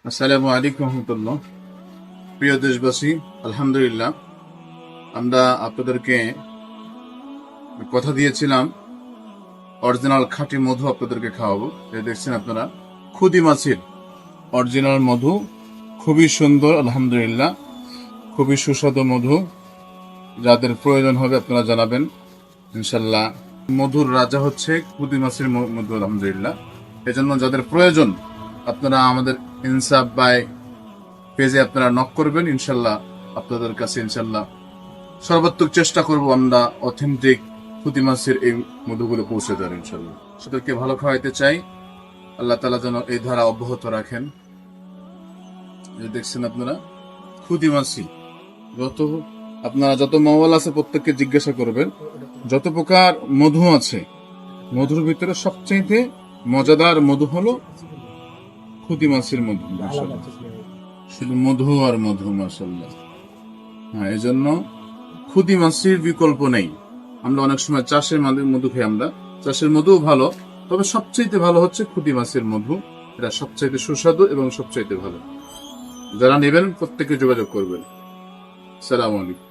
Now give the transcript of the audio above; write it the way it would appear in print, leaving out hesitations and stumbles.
আসসালামু আলাইকুম রহমতুল্লাহ। প্রিয় দেশবাসী, আলহামদুলিল্লাহ আমরা আপনাদেরকে কথা দিয়েছিলাম অরিজিনাল খাঁটি মধু আপনাদেরকে খাওয়াবো। দেখছেন আপনারা খুদি মাছের অরিজিনাল মধু, খুবই সুন্দর আলহামদুলিল্লাহ, খুবই সুস্বাদু মধু। যাদের প্রয়োজন হবে আপনারা জানাবেন ইনশাল্লাহ। মধুর রাজা হচ্ছে খুদি মাছের মধু আলহামদুলিল্লাহ। এজন্য যাদের প্রয়োজন আপনারা আমাদের ইনসাফ বাই পেজে আপনারা নক করবেন, ইনশাল্লাহ আপনাদের কাছে ইনশাল্লাহ সর্বাত্মক চেষ্টা করব আমরা অথেন্টিক খুদি মাছের এই মধুগুলো পৌঁছে দেওয়ার। ইনশাল্লাহ সেটাকে ভালো খাওয়াইতে চাই। আল্লাহ তাআলা যেন এই ধারা অব্যাহত রাখেন। দেখছেন আপনারা খুদি মাছি, যত মওয়াল আছে প্রত্যেককে জিজ্ঞাসা করবেন, যত প্রকার মধু আছে মধুর ভিতরে সবচেয়ে মজাদার মধু হলো খুদি মাছের মধু। শুধু মধু আর মধু, মাশাআল্লাহ। হ্যাঁ, এই জন্য খুদি মাছের বিকল্প নেই। আমরা অনেক সময় চাষের মধু খাই, আমরা চাষের মধু ভালো, তবে সবচেয়ে ভালো হচ্ছে খুদি মাছের মধু। এটা সবচেয়ে সুস্বাদু এবং সবচেয়ে ভালো। যারা নেবেন প্রত্যেকে যোগাযোগ করবেন। আসসালামু আলাইকুম।